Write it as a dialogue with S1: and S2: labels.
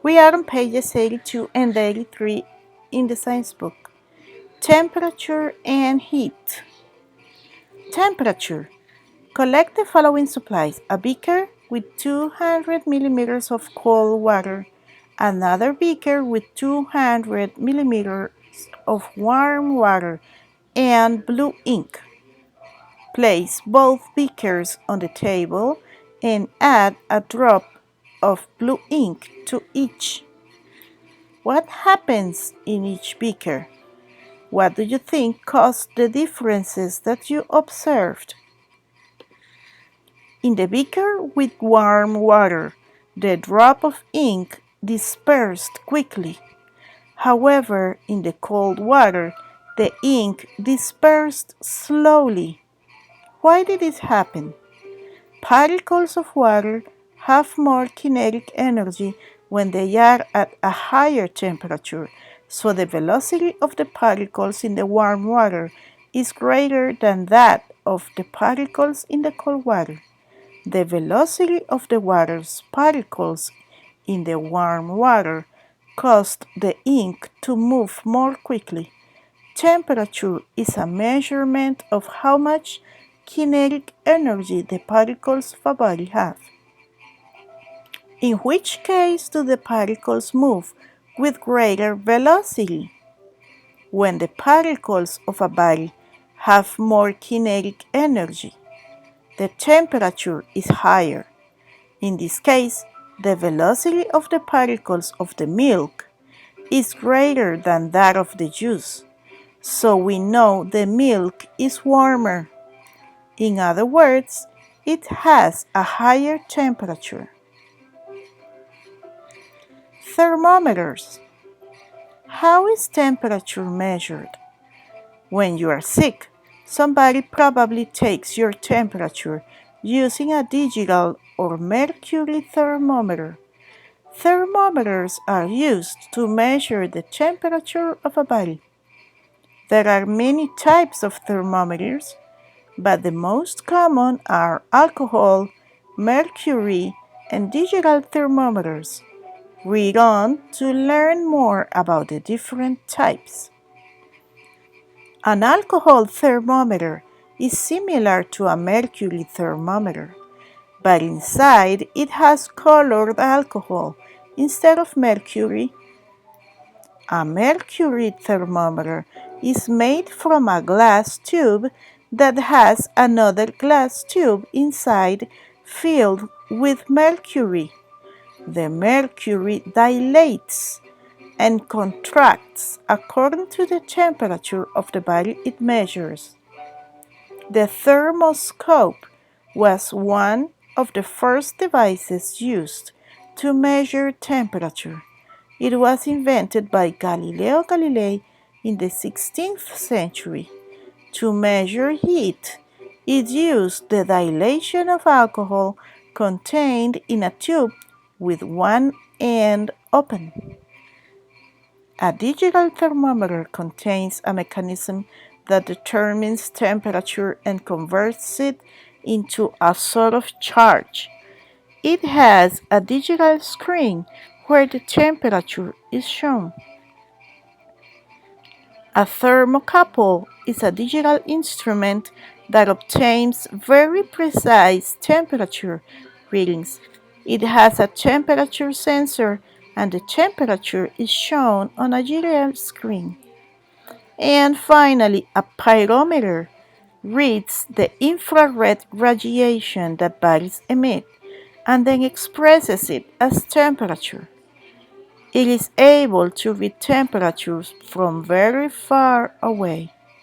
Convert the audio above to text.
S1: We are on pages 82 and 83 in the science book. Temperature and heat. Temperature. Collect the following supplies: a beaker with 200 milliliters of cold water, another beaker with 200 milliliters of warm water, and blue ink. Place both beakers on the table and add a drop of blue ink to each. What happens in each beaker? What do you think caused the differences that you observed? In the beaker with warm water, the drop of ink dispersed quickly. However, in the cold water, the ink dispersed slowly. Why did it happen? Particles of water have more kinetic energy when they are at a higher temperature, so the velocity of the particles in the warm water is greater than that of the particles in the cold water. The velocity of the water's particles in the warm water caused the ink to move more quickly. Temperature is a measurement of how much kinetic energy the particles of a body have. In which case do the particles move with greater velocity? When the particles of a body have more kinetic energy, the temperature is higher. In this case, the velocity of the particles of the milk is greater than that of the juice, so we know the milk is warmer. In other words, it has a higher temperature. Thermometers. How is temperature measured? When you are sick, somebody probably takes your temperature using a digital or mercury thermometer. Thermometers are used to measure the temperature of a body. There are many types of thermometers, but the most common are alcohol, mercury, and digital thermometers. Read on to learn more about the different types. An alcohol thermometer is similar to a mercury thermometer, but inside it has colored alcohol instead of mercury. A mercury thermometer is made from a glass tube that has another glass tube inside filled with mercury. The mercury dilates and contracts according to the temperature of the body it measures. The thermoscope was one of the first devices used to measure temperature. It was invented by Galileo Galilei in the 16th century. To measure heat, it used the dilation of alcohol contained in a tube with one end open. A digital thermometer contains a mechanism that determines temperature and converts it into a sort of charge. It has a digital screen where the temperature is shown. A thermocouple is a digital instrument that obtains very precise temperature readings. It has a temperature sensor and the temperature is shown on a digital screen. And finally, a pyrometer reads the infrared radiation that bodies emit and then expresses it as temperature. It is able to read temperatures from very far away.